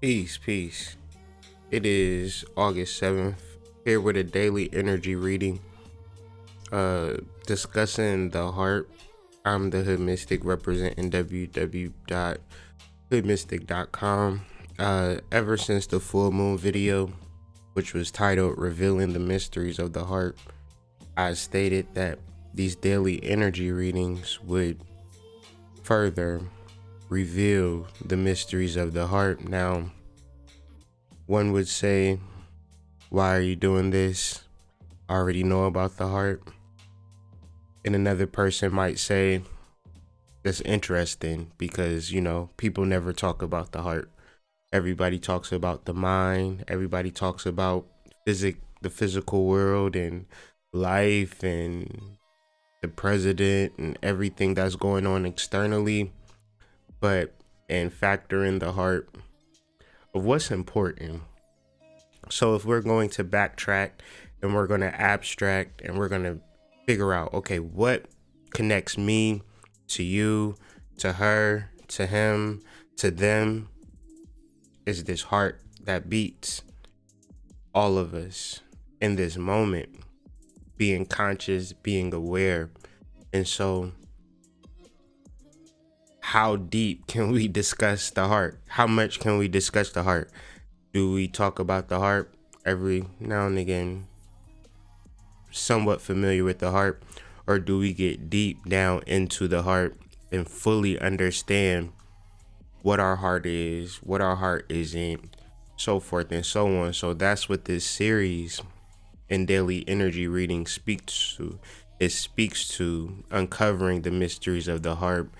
Peace, peace. It is August 7th, here with a daily energy reading, discussing the heart. I'm the hoodmystic, representing www.hoodmystic.com. Ever since the full moon video, which was titled Revealing the Mysteries of the Heart, I stated that these daily energy readings would further reveal the mysteries of the heart. Now, one would say, why are you doing this? I already know about the heart. And another person might say, that's interesting because, people never talk about the heart. Everybody talks about the mind. Everybody talks about the physical world and life and the president and everything that's going on externally. And factor in the heart of what's important. So if we're going to backtrack and we're going to abstract and we're going to figure out, okay, what connects me to you, to her, to him, to them, is this heart that beats all of us in this moment, being conscious, being aware. And so how deep can we discuss the heart? How much can we discuss the heart? Do we talk about the heart every now and again, somewhat familiar with the heart? Or do we get deep down into the heart and fully understand what our heart is, what our heart isn't, so forth and so on? So that's what this series and daily energy reading speaks to. It speaks to uncovering the mysteries of the heart,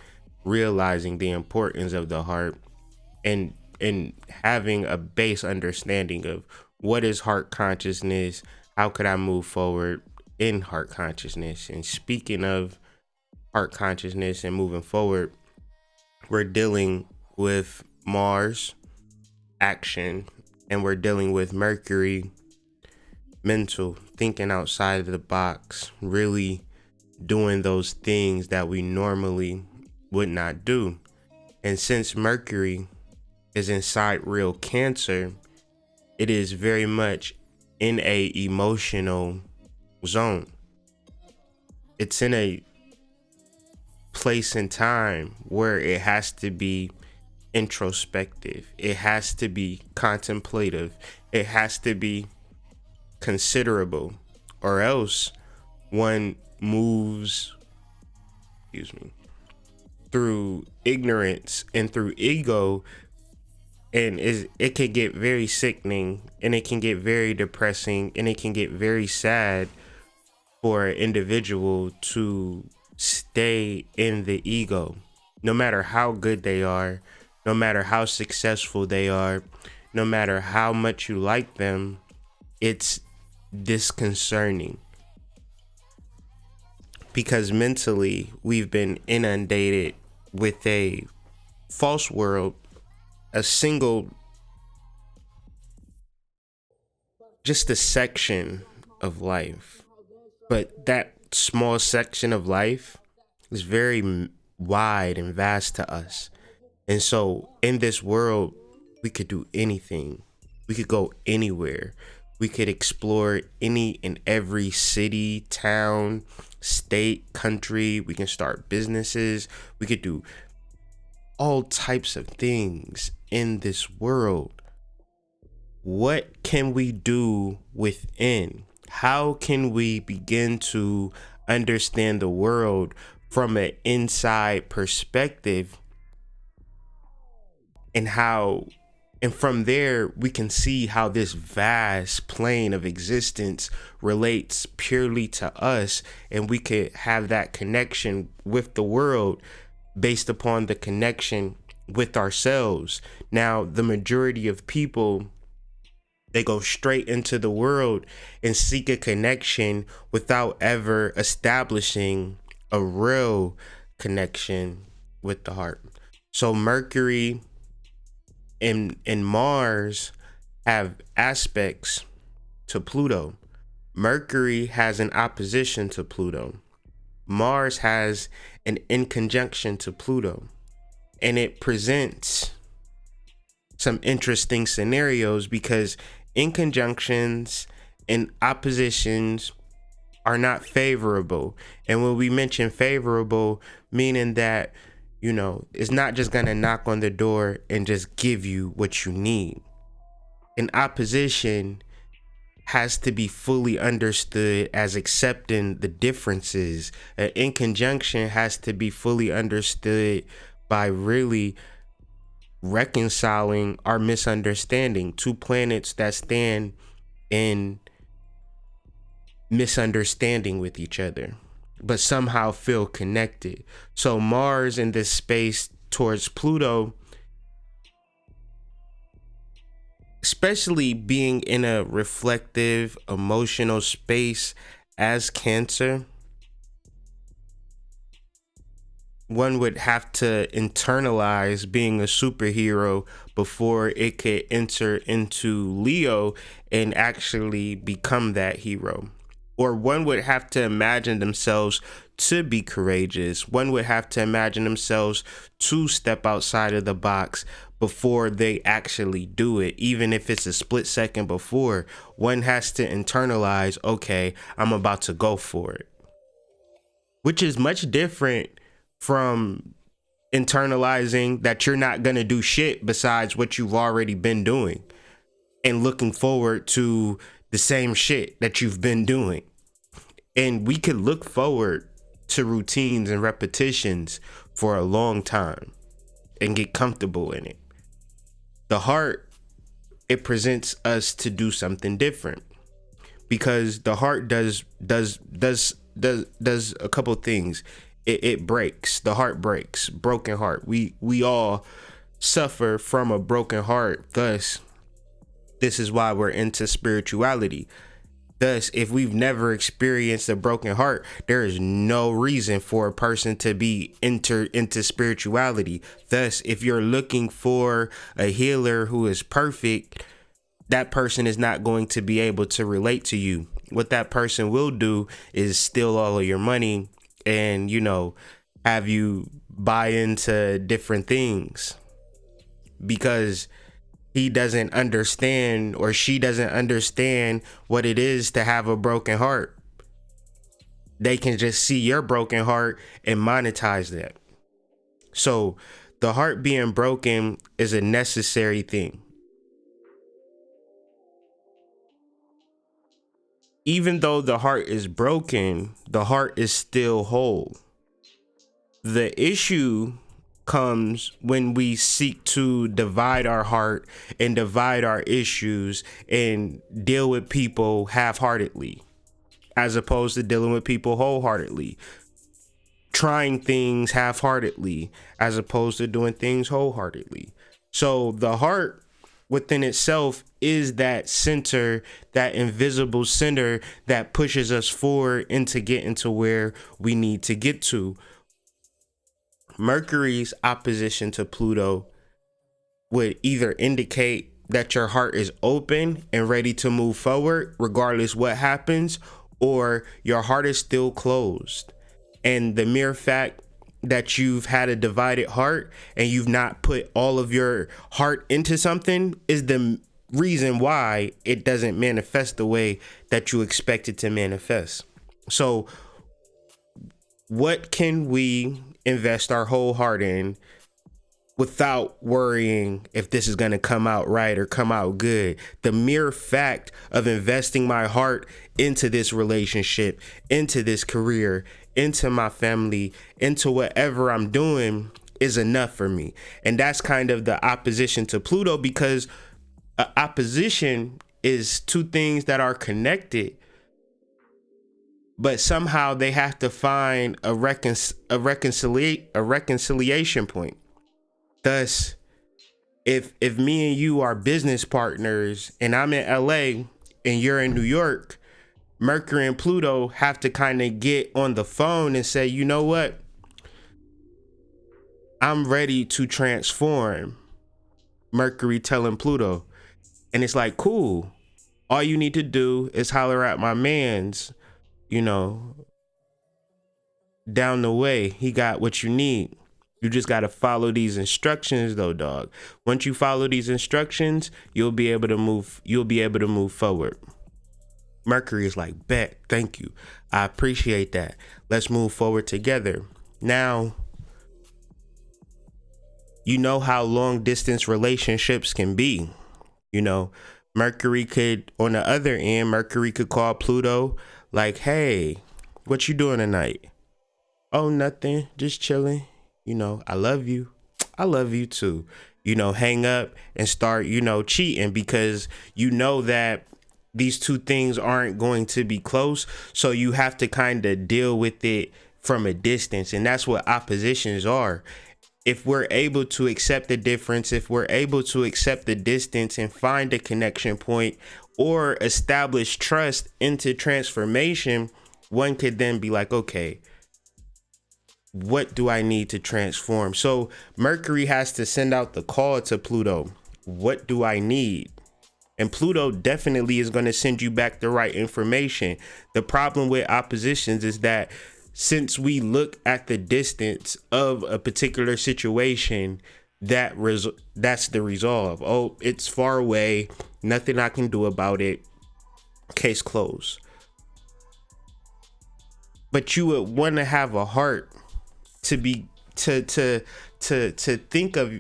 realizing the importance of the heart, and having a base understanding of what is heart consciousness, how could I move forward in heart consciousness. And speaking of heart consciousness and moving forward, we're dealing with Mars, action, and we're dealing with Mercury, mental, thinking outside of the box, really doing those things that we normally would not do. And since Mercury is inside real Cancer, it is very much in a emotional zone. It's in a place and time where it has to be introspective. It has to be contemplative. It has to be considerable, or else one moves, through ignorance and through ego, and it can get very sickening, and it can get very depressing, and it can get very sad for an individual to stay in the ego, no matter how good they are, no matter how successful they are, no matter how much you like them. It's disconcerting because mentally we've been inundated with a false world, just a section of life. But that small section of life is very wide and vast to us. And so in this world, we could do anything. We could go anywhere. We could explore any and every city, town, state, country. We can start businesses. We could do all types of things in this world. What can we do within? How can we begin to understand the world from an inside perspective, and from there we can see how this vast plane of existence relates purely to us, and we could have that connection with the world based upon the connection with ourselves. Now, the majority of people, they go straight into the world and seek a connection without ever establishing a real connection with the heart. So Mercury and Mars have aspects to Pluto. Mercury has an opposition to Pluto. Mars has an in conjunction to Pluto. And it presents some interesting scenarios, because inconjunctions and oppositions are not favorable. And when we mention favorable, meaning that, it's not just gonna knock on the door and just give you what you need. An opposition has to be fully understood as accepting the differences. An inconjunction has to be fully understood by really reconciling our misunderstanding. Two planets that stand in misunderstanding with each other, but somehow feel connected. So Mars in this space towards Pluto, especially being in a reflective, emotional space as Cancer, one would have to internalize being a superhero before it could enter into Leo and actually become that hero. Or one would have to imagine themselves to be courageous. One would have to imagine themselves to step outside of the box before they actually do it. Even if it's a split second before, one has to internalize, okay, I'm about to go for it. Which is much different from internalizing that you're not going to do shit besides what you've already been doing and looking forward to the same shit that you've been doing. And we could look forward to routines and repetitions for a long time and get comfortable in it. The heart, it presents us to do something different, because the heart does a couple things. It breaks. The heart breaks. Broken heart. We all suffer from a broken heart. Thus, this is why we're into spirituality. Thus, if we've never experienced a broken heart, there is no reason for a person to be entered into spirituality. Thus, if you're looking for a healer who is perfect, that person is not going to be able to relate to you. What that person will do is steal all of your money and, have you buy into different things, because he doesn't understand, or she doesn't understand what it is to have a broken heart. They can just see your broken heart and monetize that. So the heart being broken is a necessary thing. Even though the heart is broken, the heart is still whole. The issue comes when we seek to divide our heart and divide our issues and deal with people half-heartedly, as opposed to dealing with people wholeheartedly. Trying things half-heartedly as opposed to doing things wholeheartedly. So the heart within itself is that center, that invisible center that pushes us forward into getting to where we need to get to. Mercury's opposition to Pluto would either indicate that your heart is open and ready to move forward regardless what happens, or your heart is still closed. And the mere fact that you've had a divided heart and you've not put all of your heart into something is the reason why it doesn't manifest the way that you expect it to manifest. So what can we invest our whole heart in without worrying if this is going to come out right or come out good? The mere fact of investing my heart into this relationship, into this career, into my family, into whatever I'm doing is enough for me. And that's kind of the opposition to Pluto, because opposition is two things that are connected, but somehow they have to find a reconciliation point. Thus, if me and you are business partners and I'm in LA and you're in New York, Mercury and Pluto have to kind of get on the phone and say, you know what? I'm ready to transform. Mercury telling Pluto. And it's like, cool. All you need to do is holler at my man's, down the way. He got what you need. You just got to follow these instructions though, dog. Once you follow these instructions, you'll be able to move forward. Mercury is like, bet, thank you. I appreciate that. Let's move forward together. Now, you know how long distance relationships can be. You know, Mercury could, on the other end, Mercury could call Pluto like, hey, what you doing tonight? Oh, nothing, just chilling. You know, I love you. I love you too. You know, hang up and start, cheating because you know that these two things aren't going to be close. So you have to kind of deal with it from a distance. And that's what oppositions are. If we're able to accept the difference, if we're able to accept the distance and find a connection point or establish trust into transformation, one could then be like, okay, what do I need to transform? So Mercury has to send out the call to Pluto. What do I need? And Pluto definitely is going to send you back the right information. The problem with oppositions is that since we look at the distance of a particular situation, that's the resolve. Oh, it's far away. Nothing I can do about it. Case closed. But you would want to have a heart to be to think of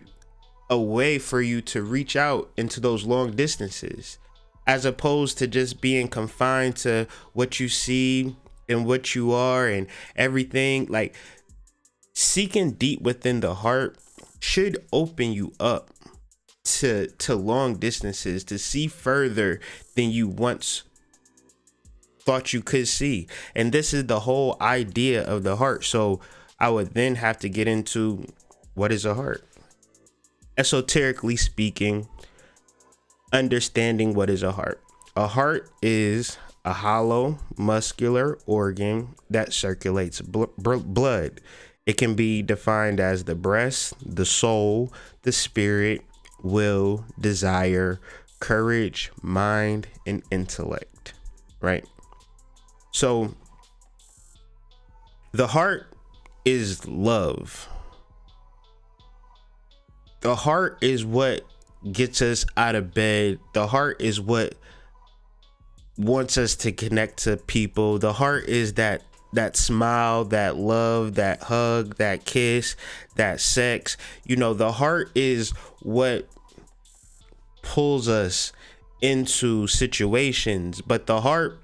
a way for you to reach out into those long distances, as opposed to just being confined to what you see and what you are and everything. Like, seeking deep within the heart should open you up to long distances, to see further than you once thought you could see. And this is the whole idea of the heart. So I would then have to get into, what is a heart? Esoterically speaking, understanding what is a heart. A heart is a hollow muscular organ that circulates blood. It can be defined as the breast, the soul, the spirit, will, desire, courage, mind, and intellect, right? So the heart is love. The heart is what gets us out of bed. The heart is what wants us to connect to people. The heart is that smile, that love, that hug, that kiss, that sex. The heart is what pulls us into situations, but the heart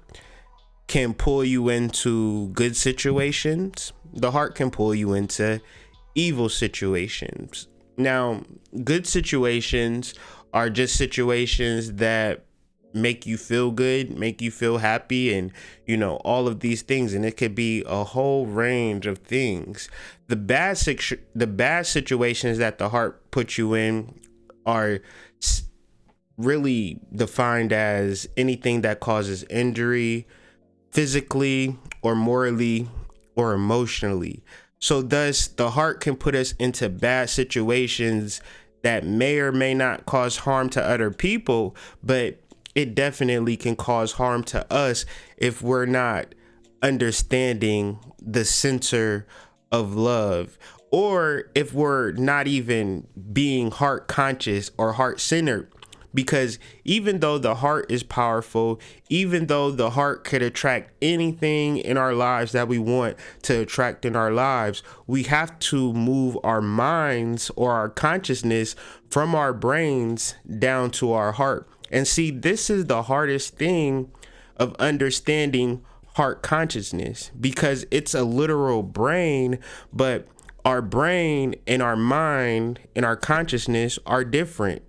can pull you into good situations. The heart can pull you into evil situations. Now, good situations are just situations that make you feel good, make you feel happy, and all of these things. And it could be a whole range of things. The bad situations that the heart puts you in are really defined as anything that causes injury, physically or morally or emotionally. So thus, the heart can put us into bad situations that may or may not cause harm to other people, but it definitely can cause harm to us if we're not understanding the center of love, or if we're not even being heart conscious or heart centered. Because even though the heart is powerful, even though the heart could attract anything in our lives that we want to attract in our lives, we have to move our minds or our consciousness from our brains down to our heart. And see, this is the hardest thing of understanding heart consciousness, because it's a literal brain, but our brain and our mind and our consciousness are different.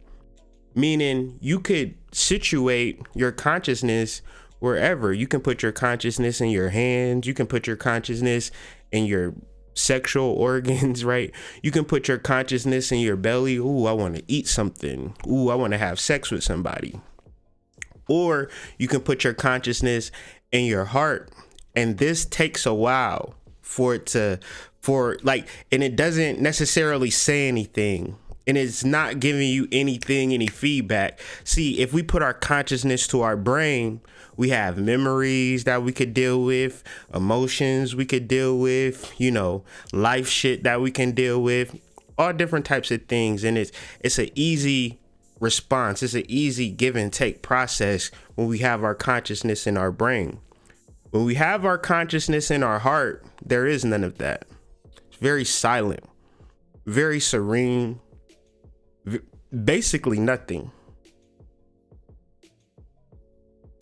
Meaning you could situate your consciousness wherever. You can put your consciousness in your hands. You can put your consciousness in your sexual organs, right? You can put your consciousness in your belly. Ooh, I want to eat something. Ooh, I want to have sex with somebody. Or you can put your consciousness in your heart. And this takes a while and it doesn't necessarily say anything. And it's not giving you any feedback. See, if we put our consciousness to our brain, We have memories that we could deal with, emotions we could deal with, life shit that we can deal with, all different types of things. And it's an easy response. It's an easy give and take process when we have our consciousness in our brain. When we have our consciousness in our heart, there is none of that. It's very silent, very serene, basically nothing.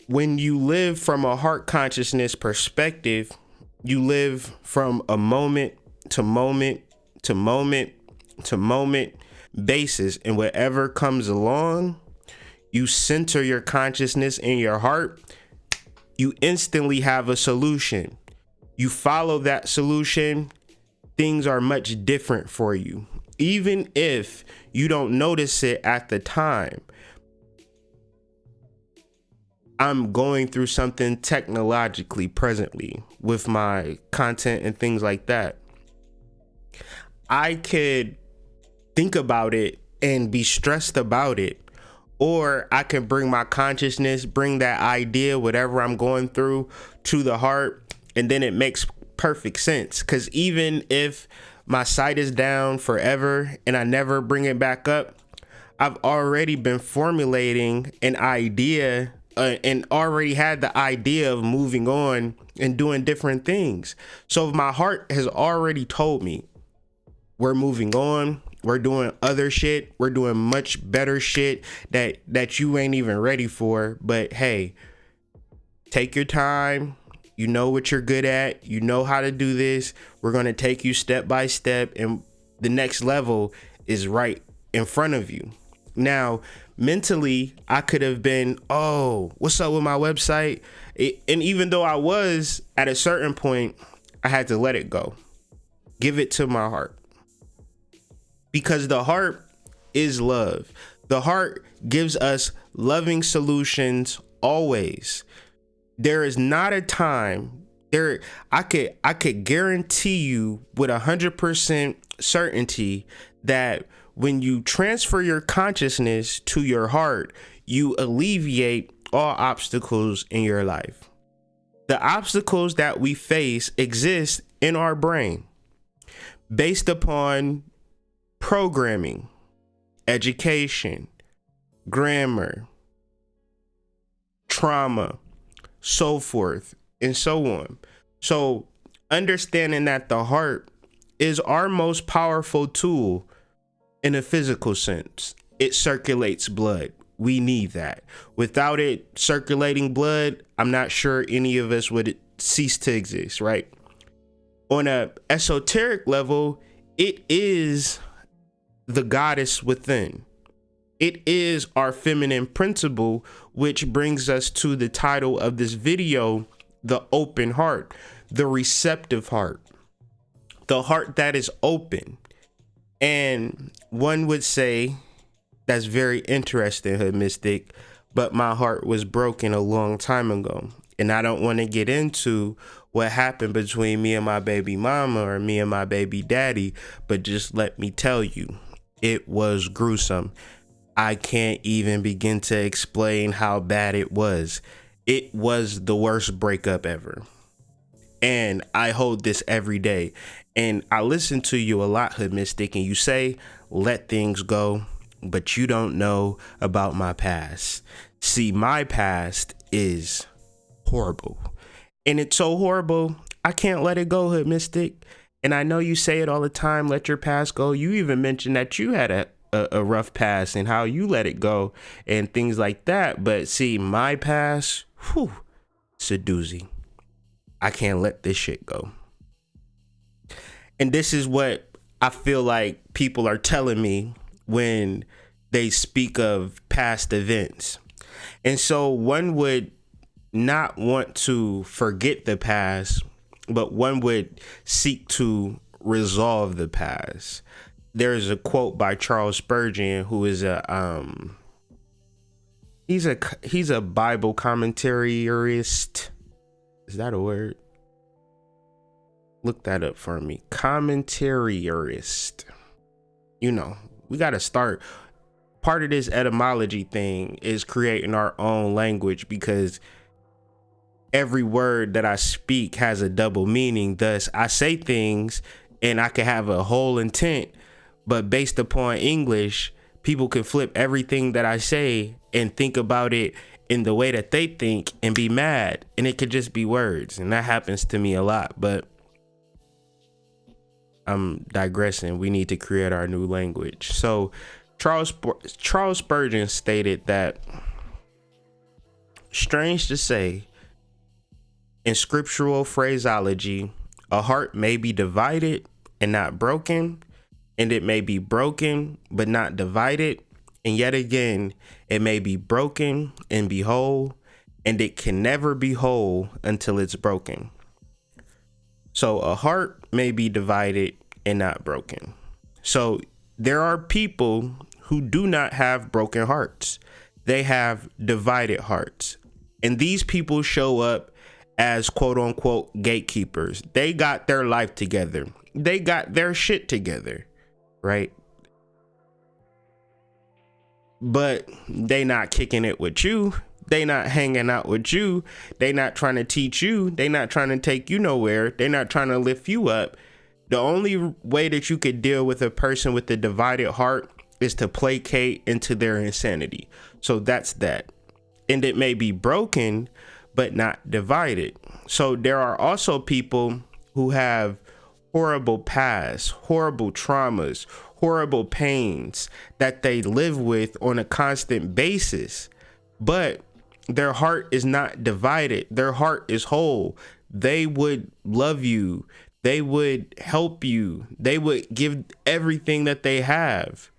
When you live from a heart consciousness perspective, you live from a moment to moment to moment to moment basis, and whatever comes along, you center your consciousness in your heart, you instantly have a solution. You follow that solution, things are much different for you, even if you don't notice it at the time. I'm going through something technologically presently with my content and things like that. I could think about it and be stressed about it, or I can bring my consciousness, bring that idea, whatever I'm going through, to the heart, and then it makes perfect sense. Because even if my sight is down forever and I never bring it back up, I've already been formulating an idea and already had the idea of moving on and doing different things. So my heart has already told me we're moving on. We're doing other shit. We're doing much better shit that you ain't even ready for. But hey, take your time. You know what you're good at. You know how to do this. We're going to take you step by step, and the next level is right in front of you. Now, mentally, I could have been, oh, what's up with my website? And even though I was at a certain point, I had to let it go. Give it to my heart. Because the heart is love. The heart gives us loving solutions always. There is not a time I could guarantee you with 100% certainty that when you transfer your consciousness to your heart, you alleviate all obstacles in your life. The obstacles that we face exist in our brain based upon programming, education, grammar, trauma, so forth and so on. So understanding that the heart is our most powerful tool in a physical sense. It circulates blood. We need that. Without it circulating blood, I'm not sure any of us would cease to exist, right? On a esoteric level, it is the goddess within. It is our feminine principle, which brings us to the title of this video, the open heart, the receptive heart, the heart that is open. And one would say that's very interesting, Hood Mystic, but my heart was broken a long time ago. And I don't want to get into what happened between me and my baby mama or me and my baby daddy, but just let me tell you, it was gruesome. I can't even begin to explain how bad it was. It was the worst breakup ever. And I hold this every day. And I listen to you a lot, Hood Mystic, and you say, let things go, but you don't know about my past. See, my past is horrible. And it's so horrible, I can't let it go, Hood Mystic. And I know you say it all the time, let your past go. You even mentioned that you had a rough past and how you let it go and things like that. But see, my past, it's a doozy. I can't let this shit go. And this is what I feel like people are telling me when they speak of past events. And so one would not want to forget the past, but one would seek to resolve the past. There's a quote by Charles Spurgeon, who is he's a Bible commentarist. Is that a word? Look that up for me. Commentarist. You know, we got to start. Part of this etymology thing is creating our own language, because every word that I speak has a double meaning. Thus, I say things and I can have a whole intent, but based upon English, people can flip everything that I say and think about it in the way that they think and be mad. And it could just be words. And that happens to me a lot. But I'm digressing. We need to create our new language. So Charles Spurgeon stated that, strange to say, in scriptural phraseology, a heart may be divided and not broken, and it may be broken but not divided, and yet again it may be broken and be whole, and it can never be whole until it's broken. So a heart may be divided and not broken. So there are people who do not have broken hearts. They have divided hearts. And these people show up as quote unquote gatekeepers. They got their life together. They got their shit together, right? But they not kicking it with you. They not hanging out with you. They not trying to teach you. They not trying to take you nowhere. They not trying to lift you up. The only way that you could deal with a person with a divided heart is to placate into their insanity. So that's that. And it may be broken, but not divided. So there are also people who have horrible pasts, horrible traumas, horrible pains that they live with on a constant basis, but their heart is not divided. Their heart is whole. They would love you. They would help you. They would give everything that they have.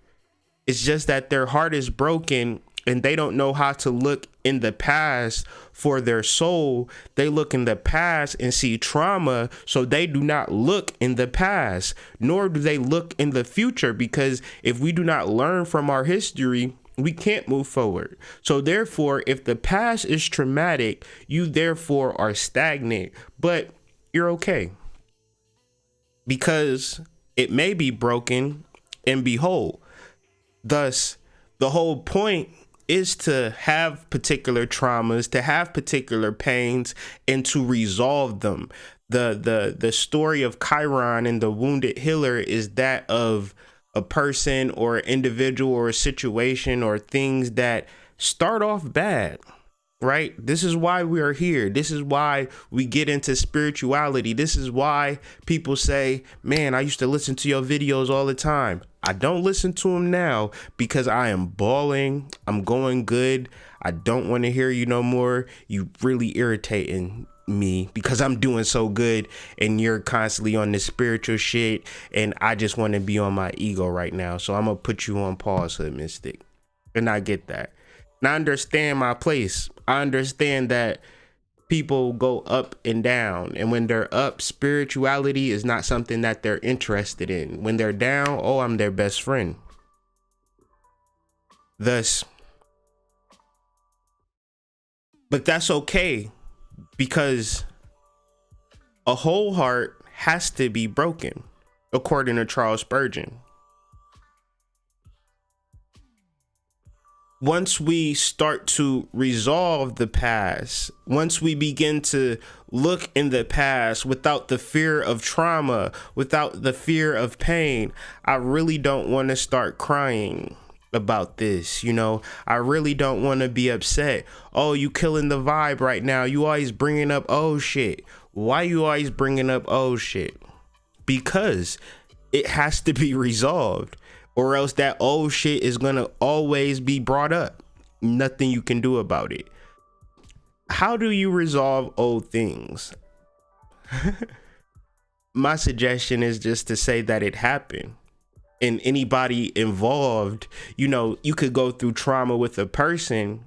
It's just that their heart is broken and they don't know how to look in the past for their soul. They look in the past and see trauma, so they do not look in the past, nor do they look in the future, because if we do not learn from our history, we can't move forward. So therefore, if the past is traumatic, you therefore are stagnant, but you're okay, because it may be broken and be whole. Thus, the whole point is to have particular traumas, to have particular pains, and to resolve them. The story of Chiron and the wounded healer is that of a person or an individual or a situation or things that start off bad, right? This is why we are here. This is why we get into spirituality. This is why people say, man, I used to listen to your videos all the time. I don't listen to them now because I am bawling. I'm going good. I don't want to hear you no more. You really irritating me because I'm doing so good and you're constantly on this spiritual shit and I just want to be on my ego right now. So I'm going to put you on pause, Hood Mystic. And I get that. And I understand my place. I understand that people go up and down, and when they're up, spirituality is not something that they're interested in. When they're down, oh, I'm their best friend. Thus, but that's okay, because a whole heart has to be broken, according to Charles Spurgeon. Once we start to resolve the past, once we begin to look in the past without the fear of trauma, without the fear of pain, I really don't want to start crying about this. You know, I really don't want to be upset. Oh, you killing the vibe right now. You always bringing up oh shit. Why you always bringing up oh shit? Because it has to be resolved, or else that old shit is gonna always be brought up. Nothing you can do about it. How do you resolve old things? My suggestion is just to say that it happened. And anybody involved, you know, you could go through trauma with a person.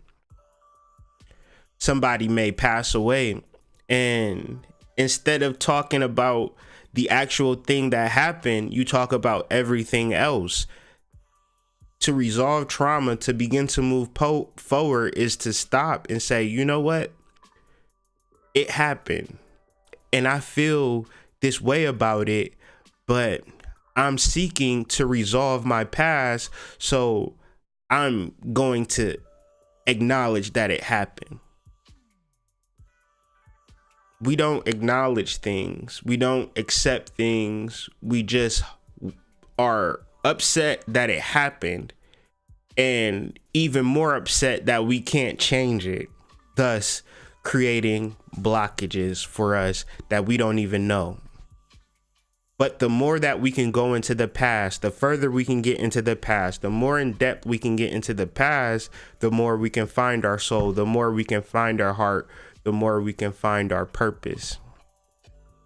Somebody may pass away, and instead of talking about the actual thing that happened, you talk about everything else. To resolve trauma, to begin to move forward, is to stop and say, you know what? It happened and I feel this way about it, but I'm seeking to resolve my past. So I'm going to acknowledge that it happened. We don't acknowledge things. We don't accept things. We just are upset that it happened and even more upset that we can't change it, thus creating blockages for us that we don't even know. But the more that we can go into the past, the further we can get into the past, the more in depth we can get into the past, the more we can find our soul, the more we can find our heart, the more we can find our purpose.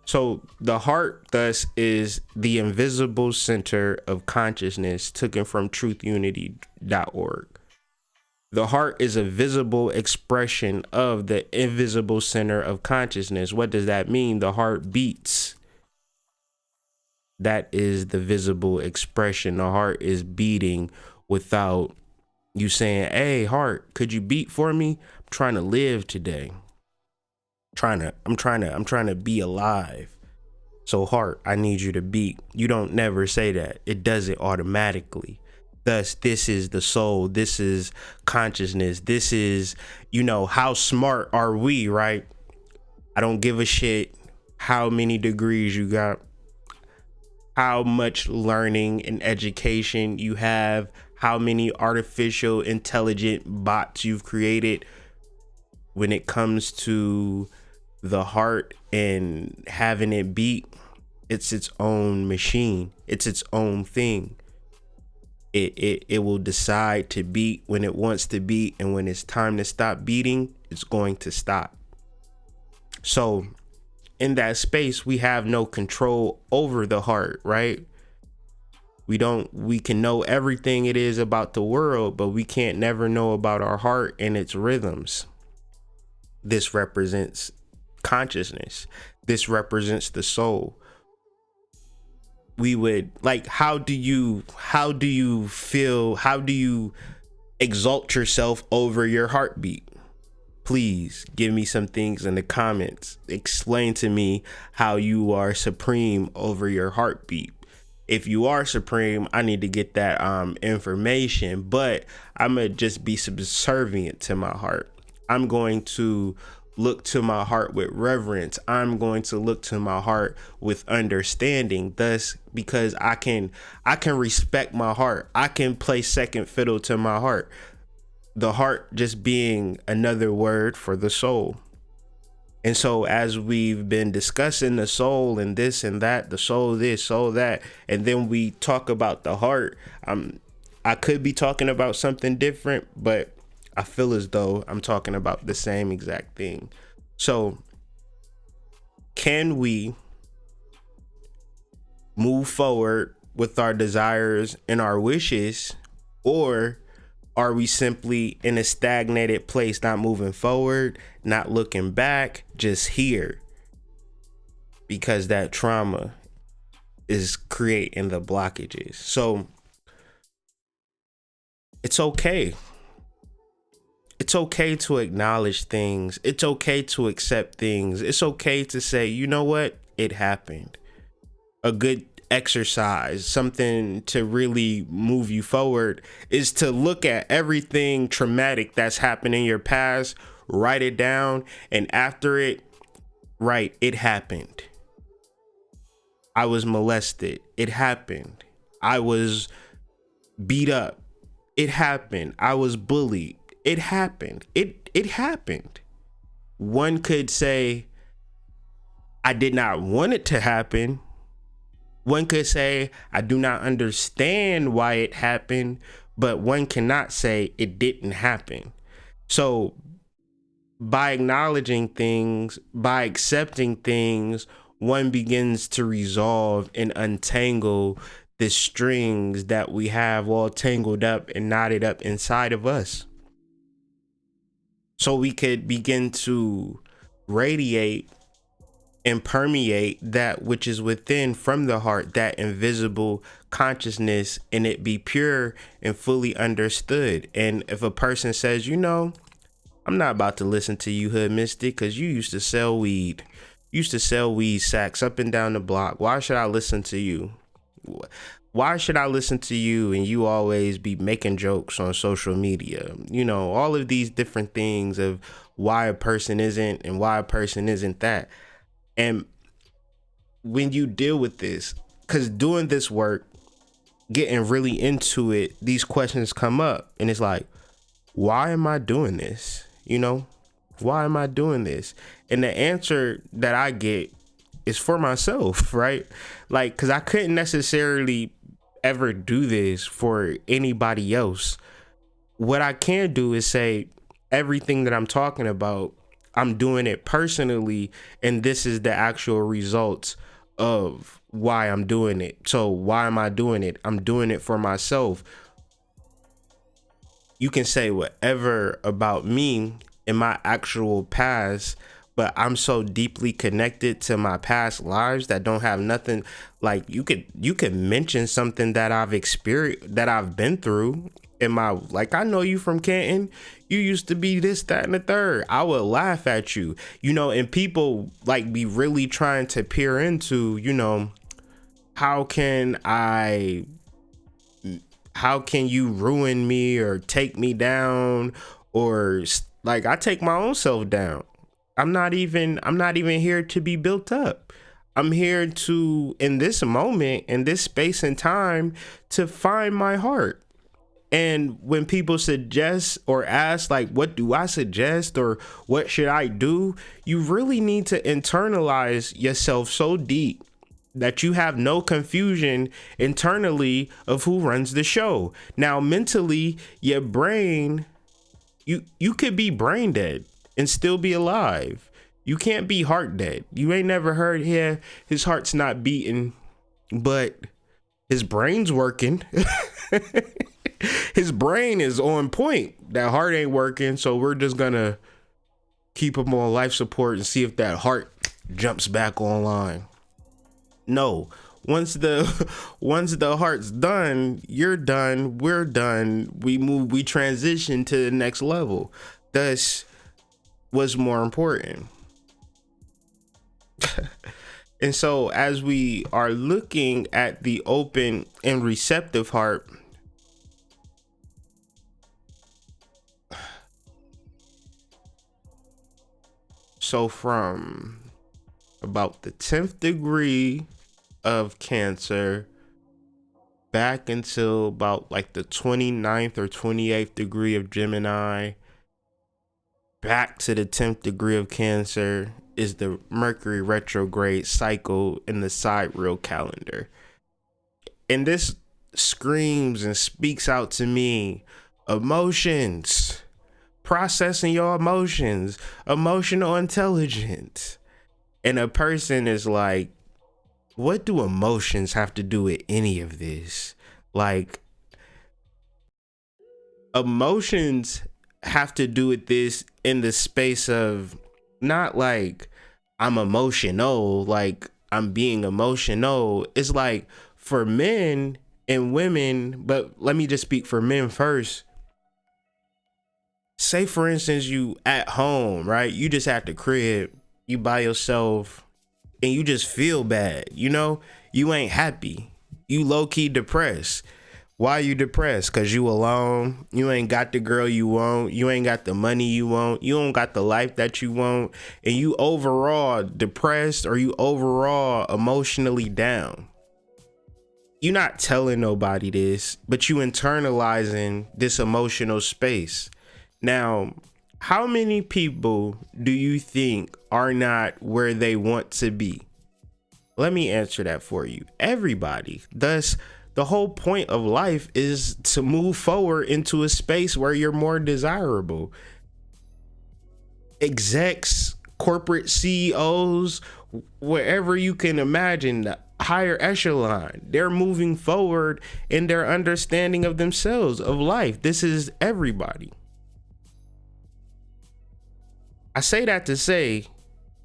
So the heart, thus, is the invisible center of consciousness, taken from truthunity.org. The heart is a visible expression of the invisible center of consciousness. What does that mean? The heart beats. That is the visible expression. The heart is beating without you saying, "Hey, heart, could you beat for me? I'm trying to live today. I'm trying to be alive. So heart, I need you to beat." You don't never say that. It does it automatically. Thus, this is the soul. This is consciousness. This is, how smart are we, right? I don't give a shit how many degrees you got, how much learning and education you have, how many artificial intelligent bots you've created. When it comes to the heart and having it beat, it's its own machine. It's its own thing. It will decide to beat when it wants to beat, and when it's time to stop beating, it's going to stop. So in that space, we have no control over the heart, right? We can know everything it is about the world, but we can't never know about our heart and its rhythms. This represents consciousness. This represents the soul. We would how do you feel? How do you exalt yourself over your heartbeat? Please give me some things in the comments. Explain to me how you are supreme over your heartbeat. If you are supreme, I need to get that information, but I'm gonna just be subservient to my heart. I'm going to look to my heart with reverence. I'm going to look to my heart with understanding. Thus, because I can respect my heart. I can play second fiddle to my heart. The heart just being another word for the soul. And so as we've been discussing the soul and this and that, the soul this, soul that, and then we talk about the heart, I could be talking about something different, but I feel as though I'm talking about the same exact thing. So can we move forward with our desires and our wishes, or are we simply in a stagnated place, not moving forward, not looking back, just here? Because that trauma is creating the blockages. So it's okay. It's okay to acknowledge things. It's okay to accept things. It's okay to say, you know what? It happened. A good exercise, something to really move you forward, is to look at everything traumatic that's happened in your past, write it down, and after it, write, it happened. I was molested. It happened. I was beat up. It happened. I was bullied. It happened. It happened. One could say, I did not want it to happen. One could say, I do not understand why it happened, but one cannot say it didn't happen. So by acknowledging things, by accepting things, one begins to resolve and untangle the strings that we have all tangled up and knotted up inside of us. So we could begin to radiate and permeate that which is within from the heart, that invisible consciousness, and it be pure and fully understood. And if a person says, I'm not about to listen to you, Hood Mystic, because you used to sell weed. You used to sell weed sacks up and down the block. Why should I listen to you? Why should I listen to you and you always be making jokes on social media? All of these different things of why a person isn't and why a person isn't that. And when you deal with this, because doing this work, getting really into it, these questions come up and it's like, why am I doing this? You know, why am I doing this? And the answer that I get is for myself, right? Like, because I couldn't necessarily ever do this for anybody else. What I can do is say everything that I'm talking about, I'm doing it personally, and this is the actual results of why I'm doing it. So why am I doing it? I'm doing it for myself. You can say whatever about me in my actual past, but I'm so deeply connected to my past lives that don't have nothing. Like, you could mention something that I've experienced, that I've been through in my, like, I know you from Canton, you used to be this, that, and the third. I would laugh at you, you know, and people like be really trying to peer into, you know, how can you ruin me or take me down, or like, I take my own self down. I'm not even here to be built up. I'm here to, in this moment, in this space and time, to find my heart. And when people suggest or ask, like, what do I suggest or what should I do? You really need to internalize yourself so deep that you have no confusion internally of who runs the show. Now, mentally, your brain, you could be brain dead and still be alive. You can't be heart dead. You ain't never heard, yeah, his heart's not beating, but his brain's working. His brain is on point. That heart ain't working, so we're just gonna keep him on life support and see if that heart jumps back online. No, once the heart's done, you're done, we're done, we transition to the next level. Thus, what's more important? And so as we are looking at the open and receptive heart, so from about the 10th degree of Cancer back until about like the 29th or 28th degree of Gemini, back to the 10th degree of Cancer, is the Mercury retrograde cycle in the sidereal calendar. And this screams and speaks out to me emotions, processing your emotions, emotional intelligence. And a person is like, what do emotions have to do with any of this? Like, emotions have to do with this in the space of not like I'm emotional, like I'm being emotional. It's like for men and women, but let me just speak for men first. Say for instance, you at home, right? You just at the crib, you by yourself, and you just feel bad, you know? You ain't happy. You low-key depressed. Why you depressed? Because you alone. You ain't got the girl you want. You ain't got the money you want. You don't got the life that you want. And you overall depressed, or you overall emotionally down. You're not telling nobody this, but you internalizing this emotional space. Now, how many people do you think are not where they want to be? Let me answer that for you. Everybody. Thus, the whole point of life is to move forward into a space where you're more desirable. Execs, corporate CEOs, wherever you can imagine, the higher echelon, they're moving forward in their understanding of themselves, of life. This is everybody. I say that to say,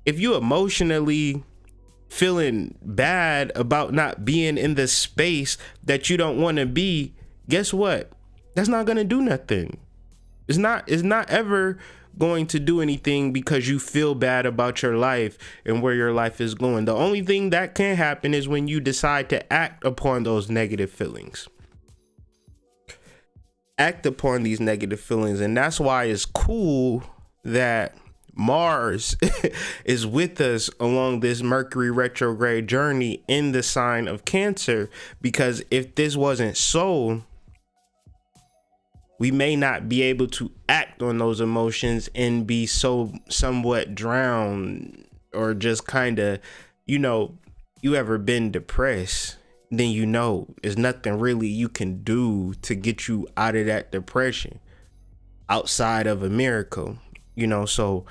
if you emotionally feeling bad about not being in the space that you don't want to be, guess what? That's not going to do nothing. It's not ever going to do anything because you feel bad about your life and where your life is going. The only thing that can happen is when you decide to act upon those negative feelings. Act upon these negative feelings. And that's why it's cool that Mars is with us along this Mercury retrograde journey in the sign of Cancer, because if this wasn't so, we may not be able to act on those emotions and be so somewhat drowned, or just kind of, you ever been depressed, then there's nothing really you can do to get you out of that depression outside of a miracle, so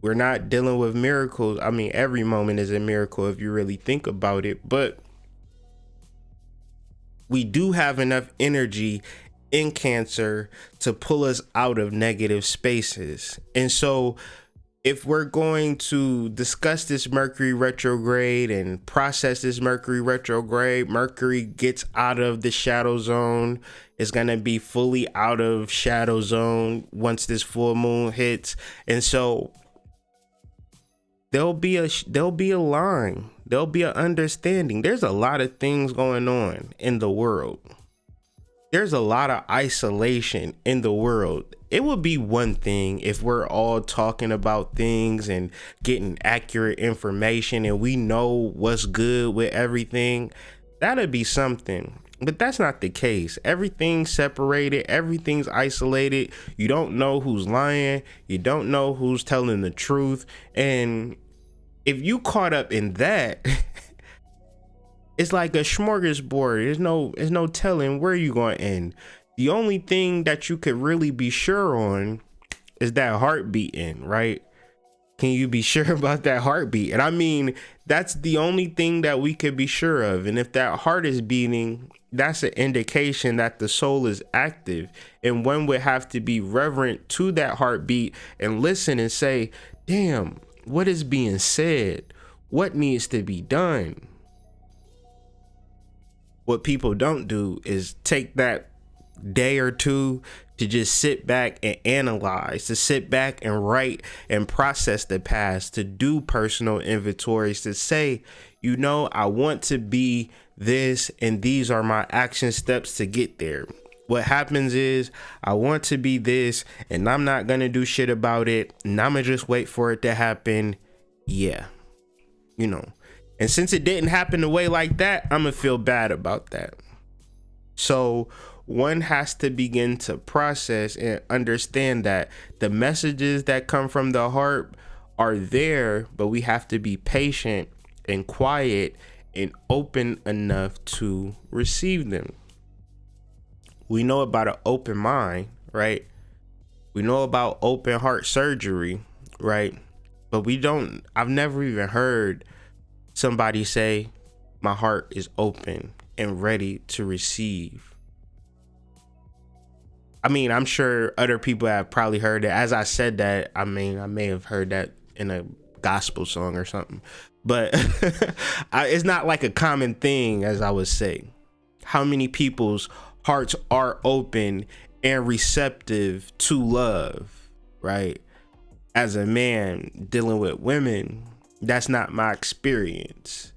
we're not dealing with miracles. I mean, every moment is a miracle if you really think about it, but we do have enough energy in Cancer to pull us out of negative spaces. And so if we're going to discuss this Mercury retrograde and process this Mercury retrograde, Mercury gets out of the shadow zone. It's going to be fully out of shadow zone once this full moon hits. And so there'll be a line, there'll be an understanding. There's a lot of things going on in the world. There's a lot of isolation in the world. It would be one thing if we're all talking about things and getting accurate information and we know what's good with everything. That'd be something. But that's not the case. Everything's separated. Everything's isolated. You don't know who's lying. You don't know who's telling the truth. And if you caught up in that, it's like a smorgasbord. There's no telling where you're going to end. The only thing that you could really be sure on is that heart beating, right? Can you be sure about that heartbeat? And I mean, that's the only thing that we could be sure of. And if that heart is beating, that's an indication that the soul is active. And one would have to be reverent to that heartbeat and listen and say, damn, what is being said? What needs to be done? What people don't do is take that day or two to just sit back and analyze, to sit back and write and process the past, to do personal inventories, to say, I want to be this and these are my action steps to get there. What happens is I want to be this and I'm not going to do shit about it and I'm going to just wait for it to happen. Yeah. And since it didn't happen the way like that, I'm going to feel bad about that. So one has to begin to process and understand that the messages that come from the heart are there, but we have to be patient and quiet and open enough to receive them. We know about an open mind, right? We know about open heart surgery, right? But I've never even heard somebody say, my heart is open and ready to receive. I mean, I'm sure other people have probably heard it. As I said that, I may have heard that in a gospel song or something, but it's not like a common thing, as I would say. How many people's hearts are open and receptive to love, right? As a man dealing with women, that's not my experience.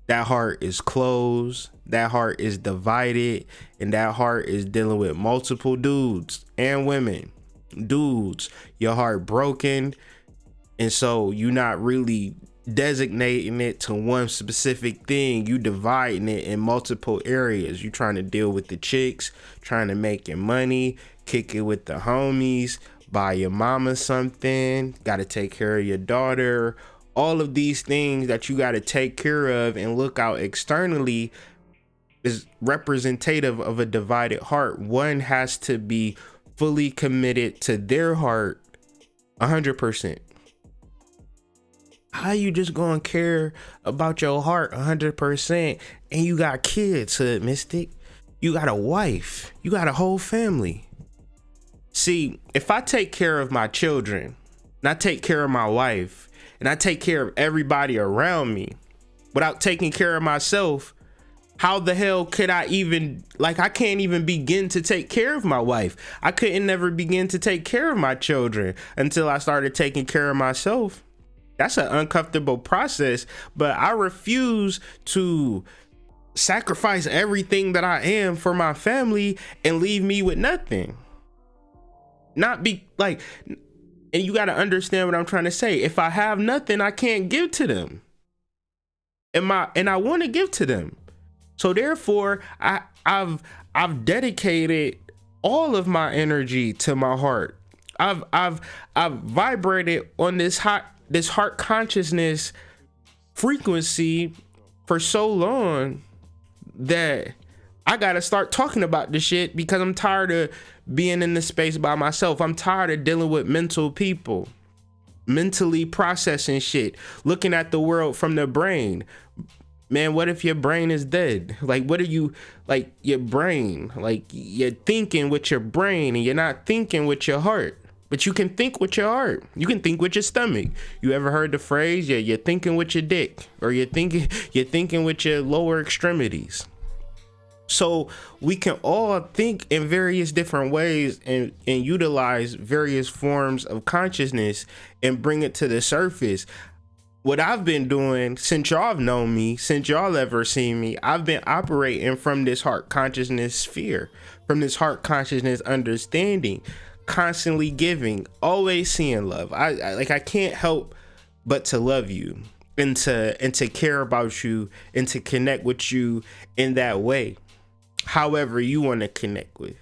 That heart is closed, that heart is divided, and that heart is dealing with multiple dudes and women. Dudes, your heart broken, and so you're not really designating it to one specific thing. You dividing it in multiple areas. You trying to deal with the chicks, trying to make your money, kick it with the homies, buy your mama something, got to take care of your daughter. All of these things that you got to take care of and look out externally is representative of a divided heart. One has to be fully committed to their heart 100%. How you just gonna care about your heart 100% and you got kids, Hood Mystic? You got a wife, you got a whole family. See, if I take care of my children and I take care of my wife and I take care of everybody around me without taking care of myself, how the hell could I even, I can't even begin to take care of my wife. I couldn't never begin to take care of my children until I started taking care of myself. That's an uncomfortable process, but I refuse to sacrifice everything that I am for my family and leave me with nothing. And you got to understand what I'm trying to say. If I have nothing, I can't give to them. And I want to give to them. So therefore, I've dedicated all of my energy to my heart. I've vibrated on this heart consciousness frequency for so long that I gotta start talking about this shit, because I'm tired of being in this space by myself. I'm tired of dealing with mental people, mentally processing shit, looking at the world from the brain. Man, what if your brain is dead? Like, what are you, like, your brain, like, you're thinking with your brain and you're not thinking with your heart. But you can think with your heart. You can think with your stomach. You ever heard the phrase, yeah, you're thinking with your dick, or you're thinking with your lower extremities. So we can all think in various different ways and utilize various forms of consciousness and bring it to the surface. What I've been doing since y'all have known me, since y'all ever seen me, I've been operating from this heart consciousness sphere, from this heart consciousness understanding, constantly giving, always seeing love. I can't help but to love you and to care about you and to connect with you in that way, however you want to connect with.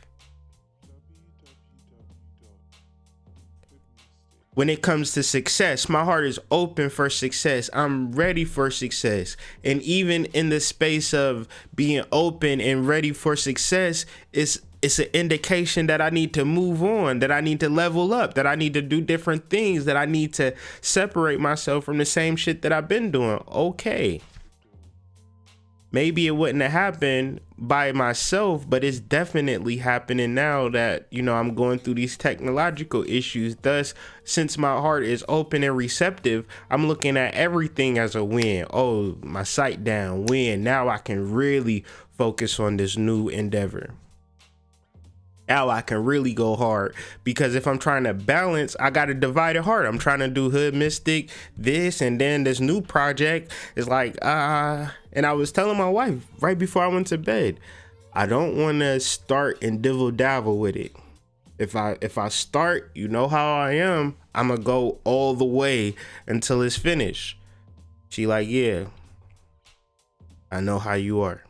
When it comes to success, my heart is open for success. I'm ready for success. And even in the space of being open and ready for success, it's an indication that I need to move on, that I need to level up, that I need to do different things, that I need to separate myself from the same shit that I've been doing. Okay. Maybe it wouldn't have happened by myself, but it's definitely happening now that, you know, I'm going through these technological issues. Thus, since my heart is open and receptive, I'm looking at everything as a win. Oh, my sight down, win. Now I can really focus on this new endeavor. Now I can really go hard, because if I'm trying to balance, I got a divided heart. I'm trying to do Hood Mystic, this, and then this new project is like, and I was telling my wife right before I went to bed, I don't want to start and divil dabble with it. If I start, you know how I am, I'm gonna go all the way until it's finished. She like, yeah, I know how you are.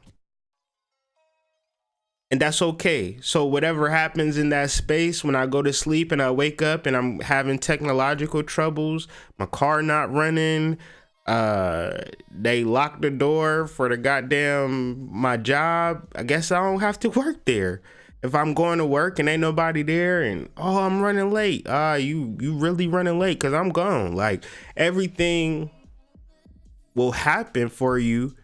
And that's okay. So whatever happens in that space, when I go to sleep and I wake up and I'm having technological troubles, my car not running, they locked the door for the goddamn my job, I guess I don't have to work there. If I'm going to work and ain't nobody there and, oh, I'm running late. You really running late because I'm gone. Like, everything will happen for you,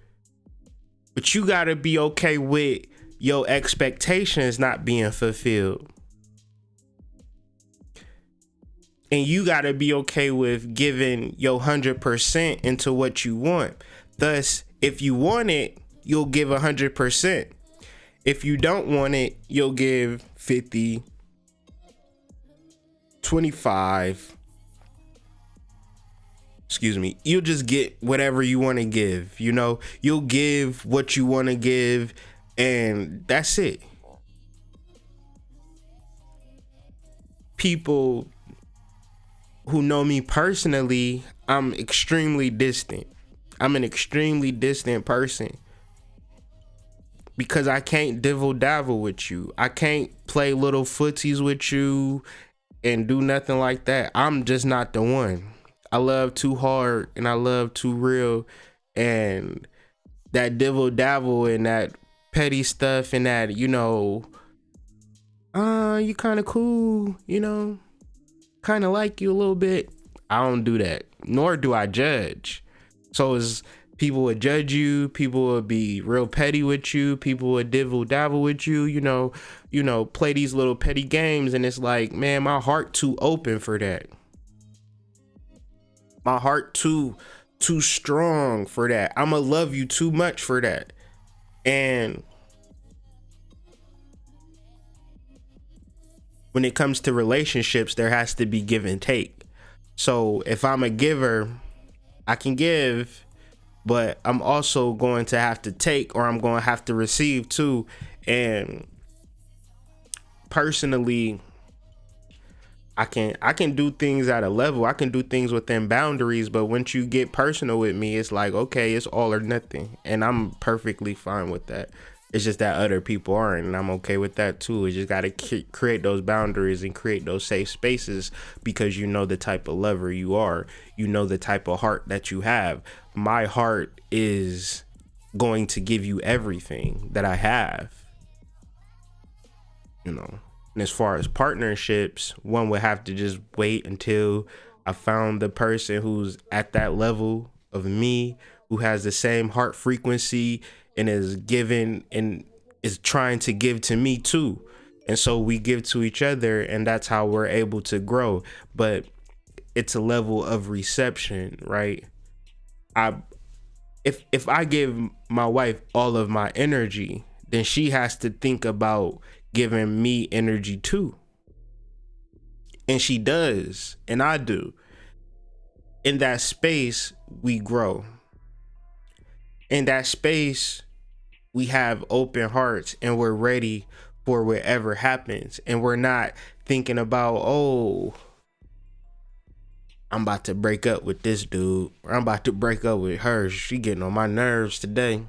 but you gotta be okay with your expectations not being fulfilled. And you got to be okay with giving your 100% into what you want. Thus, if you want it, you'll give 100%. If you don't want it, you'll give 50, 25. Excuse me. You'll just get whatever you want to give. You know, you'll give what you want to give. And that's it. People who know me personally, I'm extremely distant. I'm an extremely distant person, because I can't divil dabble with you. I can't play little footsies with you and do nothing like that. I'm just not the one. I love too hard and I love too real, and that divil dabble and that petty stuff and that, you know, you kind of cool, you know, kind of like you a little bit. I don't do that, nor do I judge. So as people would judge you, people would be real petty with you, people would divil dabble with you, you know, play these little petty games, and it's like, man, my heart too open for that. My heart too strong for that. I'ma love you too much for that. And when it comes to relationships, there has to be give and take. So if I'm a giver, I can give, but I'm also going to have to take, or I'm going to have to receive too. And personally, I can do things at a level. I can do things within boundaries, but once you get personal with me, it's like, okay, it's all or nothing. And I'm perfectly fine with that. It's just that other people aren't, and I'm okay with that too. You just got to create those boundaries and create those safe spaces, because you know the type of lover you are. You know the type of heart that you have. My heart is going to give you everything that I have, you know. And as far as partnerships, one would have to just wait until I found the person who's at that level of me, who has the same heart frequency and is giving and is trying to give to me too. And so we give to each other, and that's how we're able to grow. But it's a level of reception, right? I if I give my wife all of my energy, then she has to think about giving me energy too. And she does, and I do. In that space, we grow. In that space, we have open hearts, and we're ready for whatever happens. And we're not thinking about, oh, I'm about to break up with this dude, or I'm about to break up with her. She getting on my nerves today.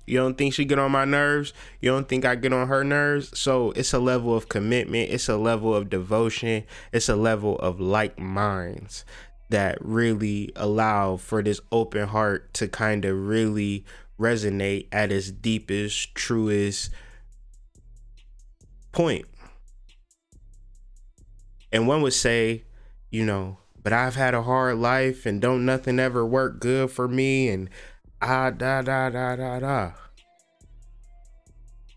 You don't think she get on my nerves? You don't think I get on her nerves? So it's a level of commitment. It's a level of devotion. It's a level of like minds that really allow for this open heart to kind of really resonate at its deepest, truest point. And one would say, you know, but I've had a hard life and don't nothing ever work good for me, and da da da da da.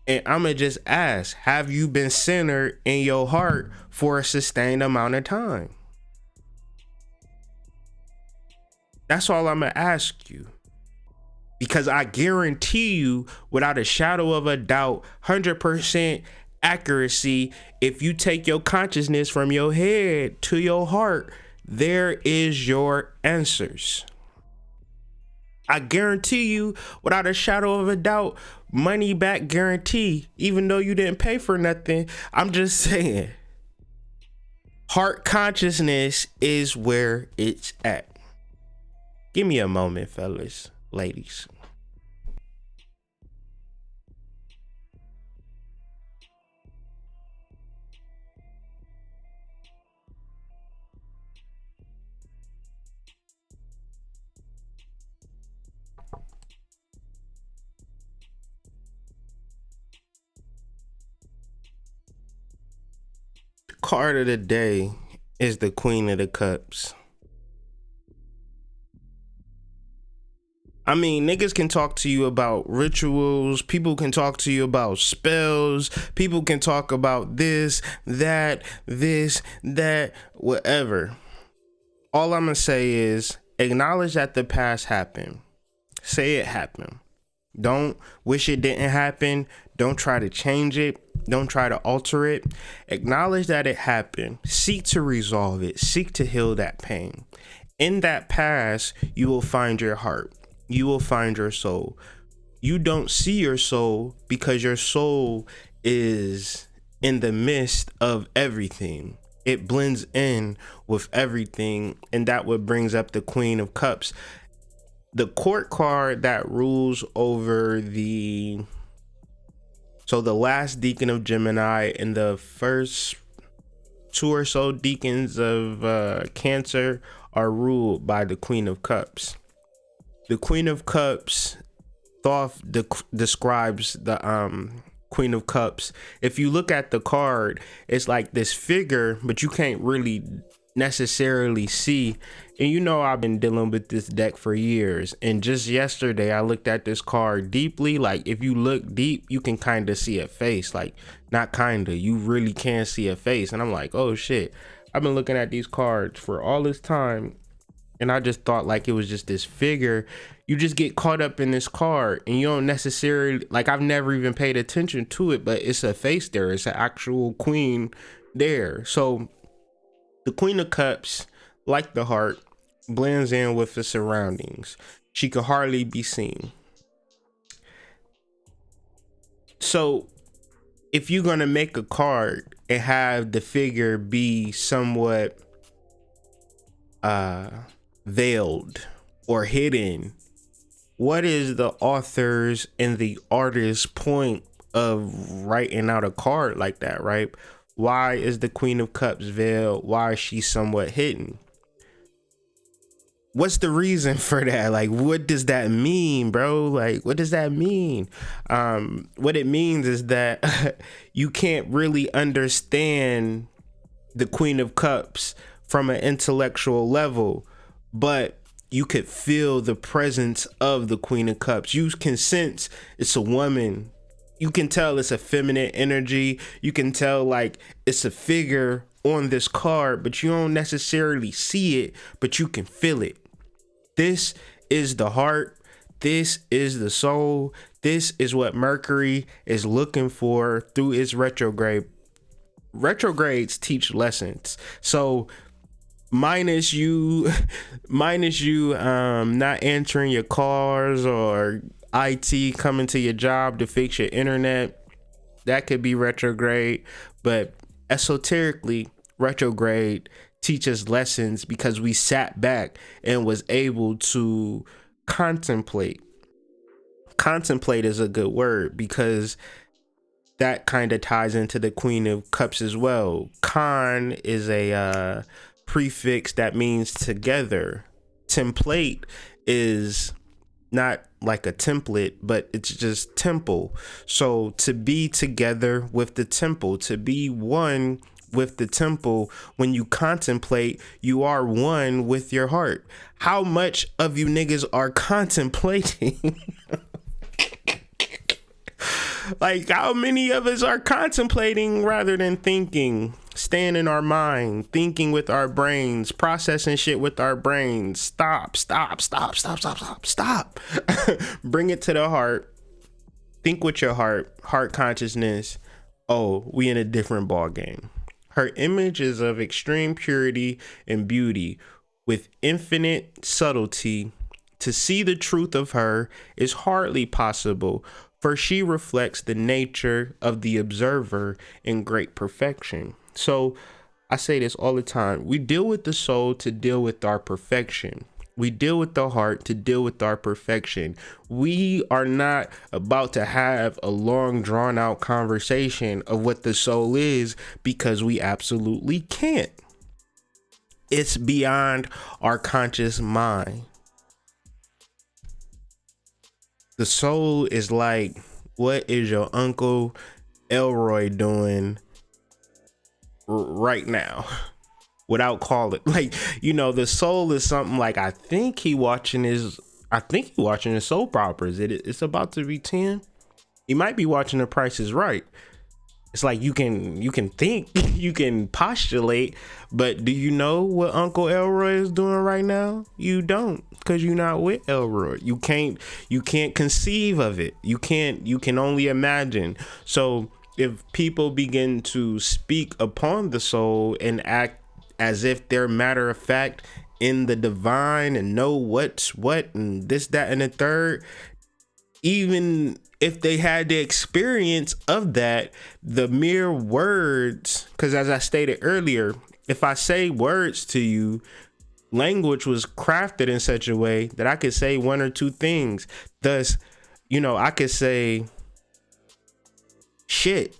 And I'ma just ask, have you been centered in your heart for a sustained amount of time? That's all I'ma ask you. Because I guarantee you, without a shadow of a doubt, 100% accuracy, if you take your consciousness from your head to your heart, there is your answers. I guarantee you, without a shadow of a doubt, money back guarantee, even though you didn't pay for nothing. I'm just saying, heart consciousness is where it's at. Give me a moment, fellas, ladies. The card of the day is the Queen of the Cups. I mean, niggas can talk to you about rituals. People can talk to you about spells. People can talk about this, that, whatever. All I'm going to say is acknowledge that the past happened. Say it happened. Don't wish it didn't happen. Don't try to change it. Don't try to alter it. Acknowledge that it happened. Seek to resolve it. Seek to heal that pain. In that past, you will find your heart. You will find your soul. You don't see your soul because your soul is in the midst of everything. It blends in with everything, and that what brings up the Queen of Cups. The court card that rules over the last deacon of Gemini and the first two or so deacons of Cancer are ruled by the Queen of Cups. The Queen of Cups, Thoth describes the Queen of Cups. If you look at the card, it's like this figure, but you can't really necessarily see. And you know, I've been dealing with this deck for years, and just yesterday I looked at this card deeply. Like, if you look deep, you can kind of see a face. Like, not kind of, you really can see a face. And I'm like, oh shit, I've been looking at these cards for all this time, and I just thought like it was just this figure. You just get caught up in this card, and you don't necessarily, like, I've never even paid attention to it, but it's a face there. It's an actual queen there. So the Queen of Cups, like the heart, blends in with the surroundings. She could hardly be seen. So if you're gonna make a card, and have the figure be somewhat veiled or hidden, what is the author's and the artist's point of writing out a card like that, right? Why is the Queen of Cups veiled? Why is she somewhat hidden? What's the reason for that? Like, what does that mean, bro? Like, what does that mean? What it means is that you can't really understand the Queen of Cups from an intellectual level, but you could feel the presence of the Queen of Cups. You can sense it's a woman. You can tell it's a feminine energy. You can tell like it's a figure on this card, but you don't necessarily see it, but you can feel it. This is the heart. This is the soul. This is what Mercury is looking for through its retrograde. Retrogrades teach lessons. So minus you not answering your cars or IT coming to your job to fix your internet, that could be retrograde. But esoterically, retrograde teaches lessons because we sat back and was able to contemplate. Contemplate is a good word because that kind of ties into the Queen of Cups as well. Con is a prefix that means together. Template is not like a template, but it's just temple. So to be together with the temple, to be one with the temple, when you contemplate, you are one with your heart. How much of you niggas are contemplating? Like, how many of us are contemplating rather than thinking? Staying in our mind, thinking with our brains, processing shit with our brains. Stop. Bring it to the heart. Think with your heart consciousness. Oh, we in a different ball game. Her image is of extreme purity and beauty with infinite subtlety. To see the truth of her is hardly possible, for she reflects the nature of the observer in great perfection. So I say this all the time. We deal with the soul to deal with our perfection. We deal with the heart to deal with our perfection. We are not about to have a long drawn out conversation of what the soul is because we absolutely can't. It's beyond our conscious mind. The soul is like, what is your Uncle Elroy doing right now? Without calling, like, you know, the soul is something like, I think he watching his soap operas. It's about to be 10. He might be watching The Price is Right. It's like you can think, you can postulate, but do you know what Uncle Elroy is doing right now? You don't, because you're not with Elroy. You can't conceive of it. You can only imagine. So if people begin to speak upon the soul and act as if they're matter of fact in the divine and know what's what and this, that, and the third, even if they had the experience of that, the mere words, because as I stated earlier, if I say words to you, language was crafted in such a way that I could say one or two things. Thus, you know, I could say shit,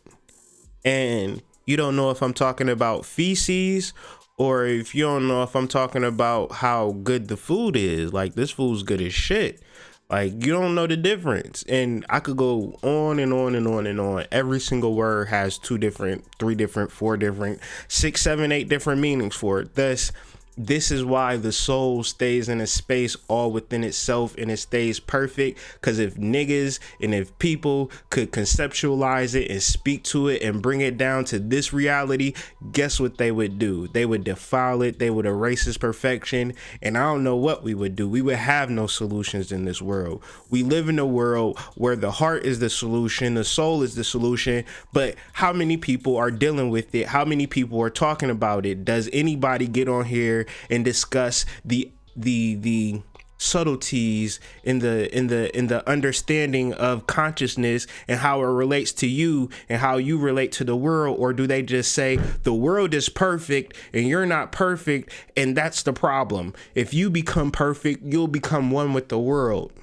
and you don't know if I'm talking about feces or if you don't know if I'm talking about how good the food is. Like, this food's good as shit. Like, you don't know the difference. And I could go on and on and on and on. Every single word has 2 different, 3 different, 4 different, 6, 7, 8 different meanings for it. Thus, this is why the soul stays in a space all within itself and it stays perfect. Because if niggas and if people could conceptualize it and speak to it and bring it down to this reality, guess what they would do? They would defile it. They would erase its perfection. And I don't know what we would do. We would have no solutions in this world. We live in a world where the heart is the solution, the soul is the solution. But how many people are dealing with it? How many people are talking about it? Does anybody get on here and discuss the subtleties in the understanding of consciousness and how it relates to you and how you relate to the world? Or do they just say the world is perfect and you're not perfect, and that's the problem? If you become perfect, you'll become one with the world.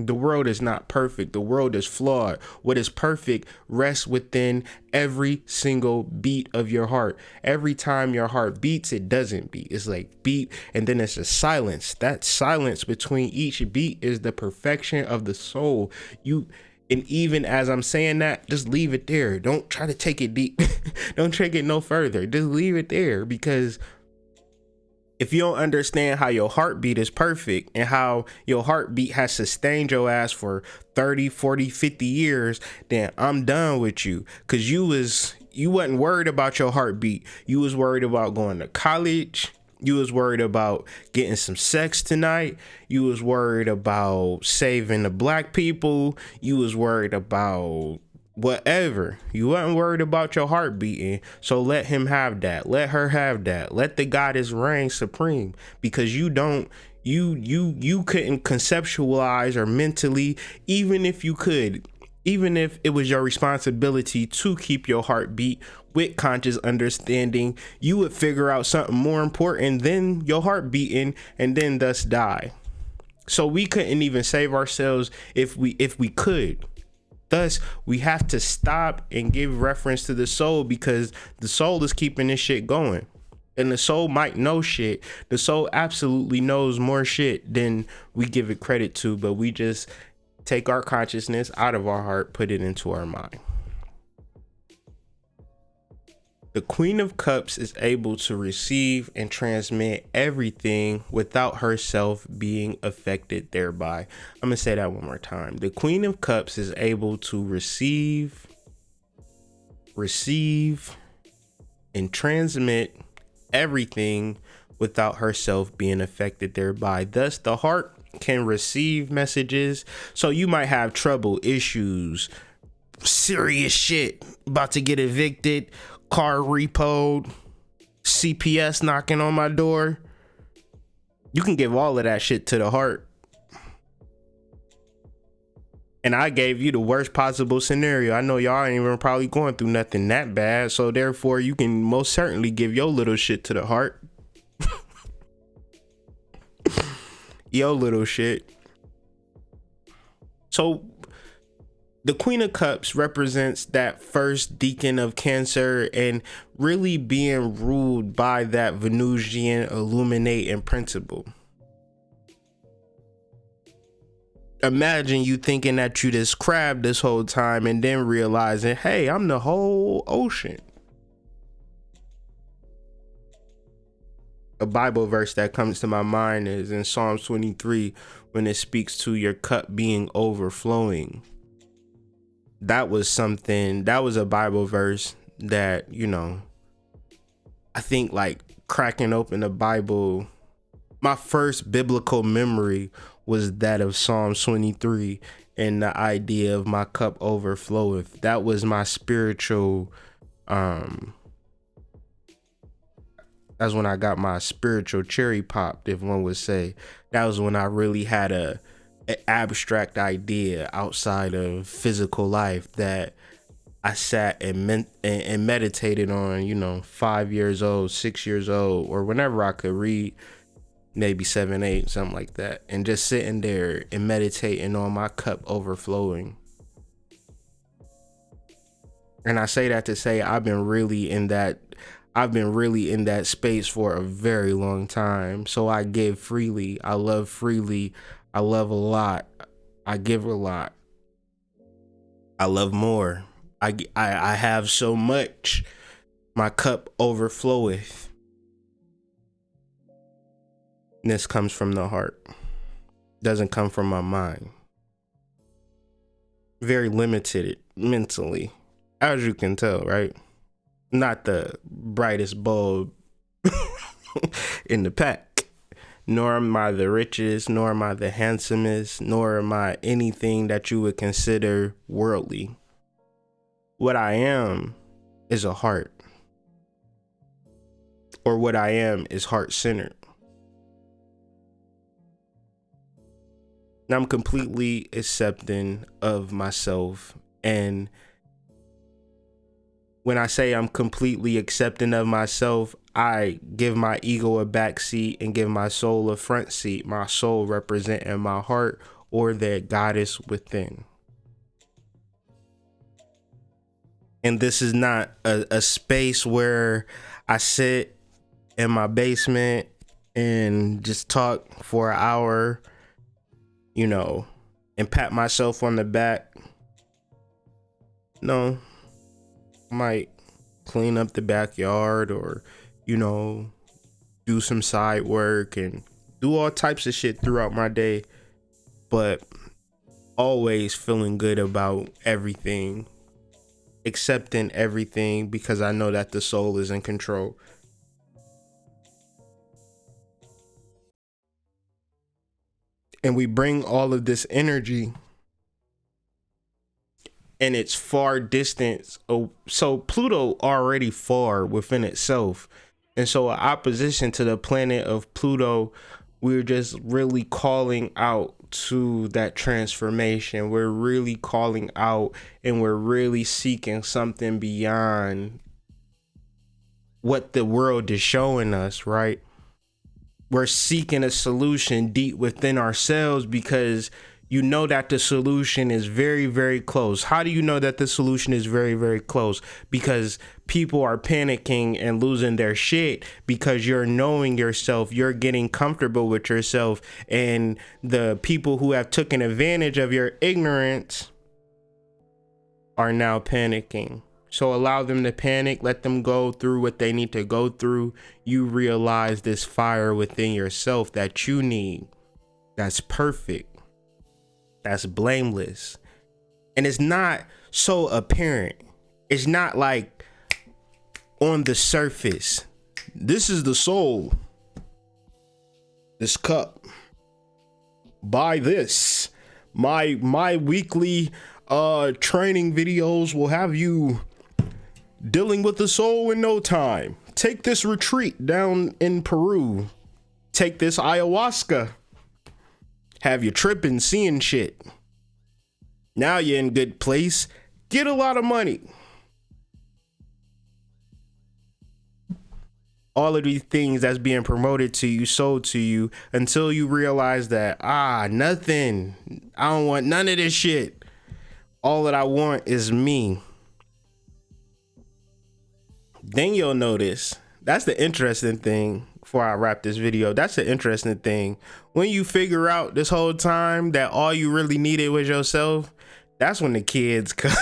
The world is not perfect. The world is flawed. What is perfect rests within every single beat of your heart. Every time your heart beats, it doesn't beat. It's like beat, and then it's a silence. That silence between each beat is the perfection of the soul. And even as I'm saying that, just leave it there. Don't try to take it deep. Don't take it no further. Just leave it there, because if you don't understand how your heartbeat is perfect and how your heartbeat has sustained your ass for 30, 40, 50 years, then I'm done with you. Cause you wasn't worried about your heartbeat. You was worried about going to college. You was worried about getting some sex tonight. You was worried about saving the black people. You was worried about whatever. You wasn't worried about your heart beating. So let him have that. Let her have that. Let the goddess reign supreme, because you couldn't conceptualize or mentally, even if you could, even if it was your responsibility to keep your heartbeat with conscious understanding, you would figure out something more important than your heart beating and then thus die. So we couldn't even save ourselves if we could. Thus, we have to stop and give reference to the soul, because the soul is keeping this shit going. And the soul might know shit. The soul absolutely knows more shit than we give it credit to, but we just take our consciousness out of our heart, put it into our mind. The Queen of Cups is able to receive and transmit everything without herself being affected thereby. I'm going to say that one more time. The Queen of Cups is able to receive, and transmit everything without herself being affected thereby. Thus, the heart can receive messages. So you might have trouble, issues, serious shit, about to get evicted, car repoed, CPS knocking on my door. You can give all of that shit to the heart. And I gave you the worst possible scenario. I know y'all ain't even probably going through nothing that bad, so therefore you can most certainly give your little shit to the heart. Your little shit. So the Queen of Cups represents that first deacon of Cancer, and really being ruled by that Venusian illuminating principle. Imagine you thinking that you this crab this whole time, and then realizing, hey, I'm the whole ocean. A Bible verse that comes to my mind is in Psalms 23, when it speaks to your cup being overflowing. That was a Bible verse that, I think, like, cracking open the Bible, my first biblical memory was that of Psalms 23 and the idea of my cup overfloweth. That was my spiritual, that's when I got my spiritual cherry popped, if one would say. That was when I really had an abstract idea outside of physical life that I sat and meditated on, 5 years old, 6 years old, or whenever I could read, maybe 7, 8, something like that. And just sitting there and meditating on my cup overflowing. And I say that to say I've been really in that space for a very long time. So I give freely. I love freely. I love a lot. I give a lot. I love more. I have so much. My cup overfloweth. And this comes from the heart. Doesn't come from my mind. Very limited mentally, as you can tell, right? Not the brightest bulb in the pack. Nor am I the richest, nor am I the handsomest, nor am I anything that you would consider worldly. What I am is a heart. Or what I am is heart-centered. And I'm completely accepting of myself. And when I say I'm completely accepting of myself, I give my ego a back seat and give my soul a front seat, my soul representing my heart or that goddess within. And this is not a space where I sit in my basement and just talk for an hour, you know, and pat myself on the back. No, I might clean up the backyard or, you know, do some side work and do all types of shit throughout my day, but always feeling good about everything, accepting everything because I know that the soul is in control. And we bring all of this energy and it's far distance. So Pluto already far within itself. And so in opposition to the planet of Pluto, we're just really calling out to that transformation. We're really calling out and we're really seeking something beyond what the world is showing us, right? We're seeking a solution deep within ourselves because you know that the solution is very, very close. How do you know that the solution is very, very close? Because people are panicking and losing their shit because you're knowing yourself, you're getting comfortable with yourself, and the people who have taken advantage of your ignorance are now panicking. So allow them to panic, let them go through what they need to go through. You realize this fire within yourself that you need, that's perfect, that's blameless. And it's not so apparent. It's not like on the surface. This is the soul. This cup. Buy this. My weekly training videos will have you dealing with the soul in no time. Take this retreat down in Peru. Take this ayahuasca. Have you tripping, seeing shit. Now you're in good place. Get a lot of money. All of these things that's being promoted to you, sold to you, until you realize that, nothing. I don't want none of this shit. All that I want is me. Then you'll notice, that's the interesting thing before I wrap this video. That's the interesting thing. When you figure out this whole time that all you really needed was yourself, that's when the kids come.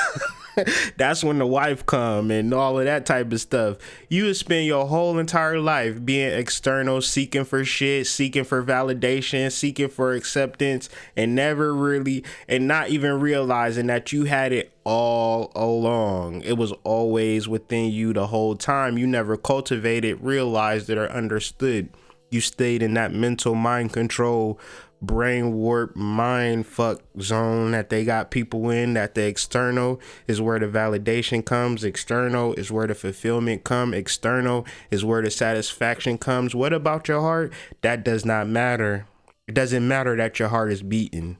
That's when the wife come and all of that type of stuff. You would spend your whole entire life being external, seeking for shit, seeking for validation, seeking for acceptance, and never really, and not even realizing that you had it all along. It was always within you the whole time. You never cultivated, realized it, or understood. You stayed in that mental mind control, brain warp, mind fuck zone that they got people in, that the external is where the validation comes, external is where the fulfillment comes, external is where the satisfaction comes. What about your heart? That does not matter. It doesn't matter that your heart is beating.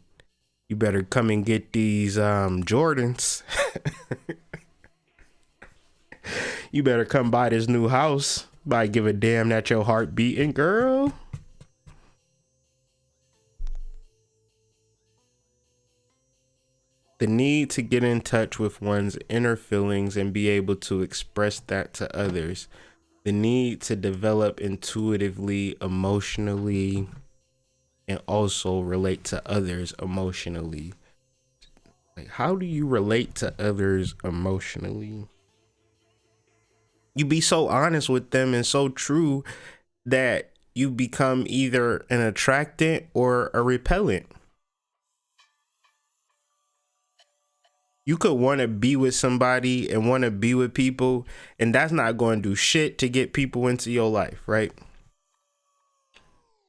You better come and get these Jordans. You better come buy this new house. By give a damn that your heart beating, girl. The need to get in touch with one's inner feelings and be able to express that to others. The need to develop intuitively, emotionally, and also relate to others emotionally. Like, how do you relate to others emotionally? You be so honest with them and so true that you become either an attractant or a repellent. You could want to be with somebody and want to be with people, and that's not going to do shit to get people into your life, right?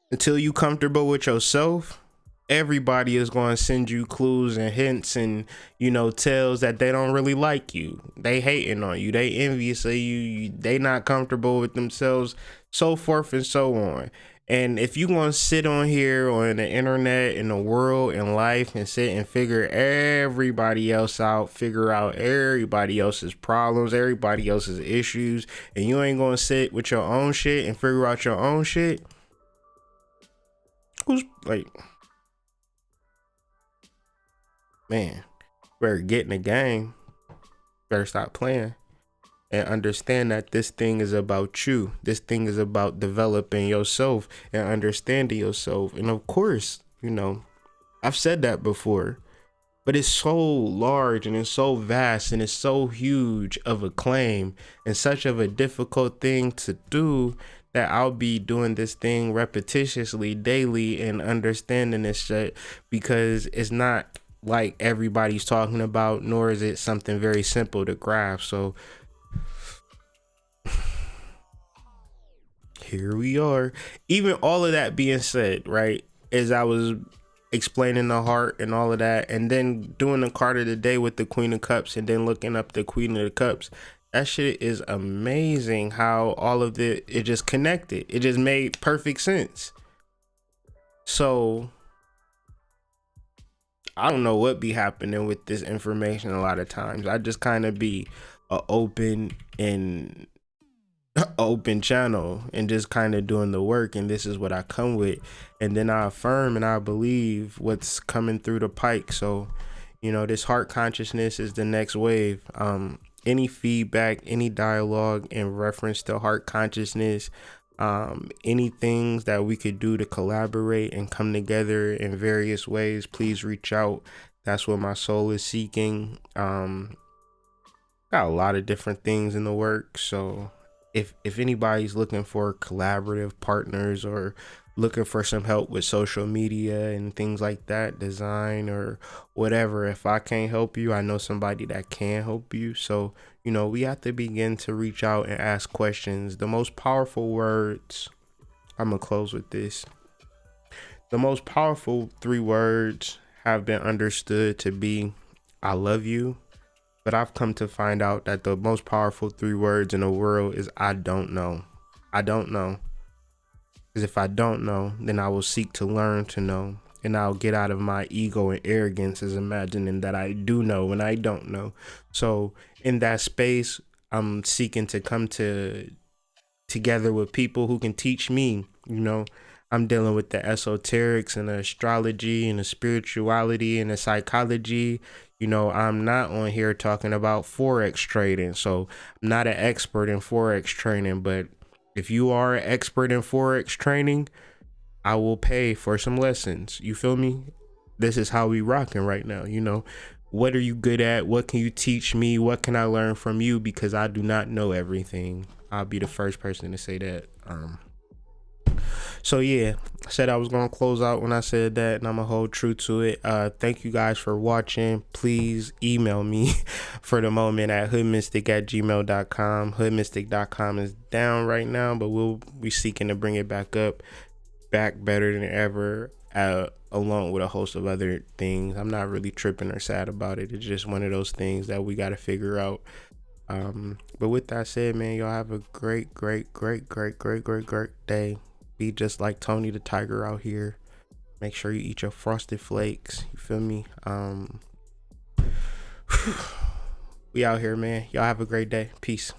Until you comfortable with yourself, everybody is going to send you clues and hints and, you know, tells that they don't really like you. They hating on you. They envious of you. They not comfortable with themselves, so forth and so on. And if you want to sit on here or in the internet, in the world, in life, and sit and figure everybody else out, figure out everybody else's problems, everybody else's issues, and you ain't going to sit with your own shit and figure out your own shit, who's like, man, better get in the game, better stop playing. And understand that this thing is about you. This thing is about developing yourself and understanding yourself. And of course, you know, I've said that before, but it's so large and it's so vast and it's so huge of a claim and such of a difficult thing to do that I'll be doing this thing repetitiously daily and understanding this shit, because it's not like everybody's talking about, nor is it something very simple to grasp. So here we are. Even all of that being said, right, as I was explaining the heart and all of that, and then doing the card of the day with the Queen of Cups, and then looking up the Queen of the Cups, that shit is amazing how all of it just connected. It just made perfect sense. So I don't know what be happening with this information a lot of times. I just kind of be a open channel and just kind of doing the work, and this is what I come with, and then I affirm and I believe what's coming through the pike. So you know, this heart consciousness is the next wave. Any feedback, any dialogue in reference to heart consciousness, any things that we could do to collaborate and come together in various ways, please reach out. That's what my soul is seeking. Got a lot of different things in the works, so if anybody's looking for collaborative partners or looking for some help with social media and things like that, design or whatever, if I can't help you, I know somebody that can help you. So you know, we have to begin to reach out and ask questions. The most powerful words, I'm gonna close with this, the most powerful 3 words have been understood to be I love you. But I've come to find out that the most powerful 3 words in the world is I don't know. I don't know. Because if I don't know, then I will seek to learn to know. And I'll get out of my ego and arrogance as imagining that I do know when I don't know. So in that space, I'm seeking to come together with people who can teach me. You know, I'm dealing with the esoterics and the astrology and the spirituality and the psychology. You know, I'm not on here talking about Forex trading. So I'm not an expert in Forex trading, but if you are an expert in Forex trading, I will pay for some lessons. You feel me? This is how we rocking right now. You know, what are you good at? What can you teach me? What can I learn from you? Because I do not know everything. I'll be the first person to say that. So yeah, I said I was gonna close out when I said that, and I'm gonna hold true to it. Thank you guys for watching. Please email me for the moment at hoodmystic@gmail.com. Hoodmystic.com is down right now, but we'll be seeking to bring it back better than ever, along with a host of other things. I'm not really tripping or sad about it. It's just one of those things that we got to figure out. But with that said, man, y'all have a great day. Be just like Tony the Tiger out here. Make sure you eat your Frosted Flakes. You feel me? We out here, man. Y'all have a great day. Peace.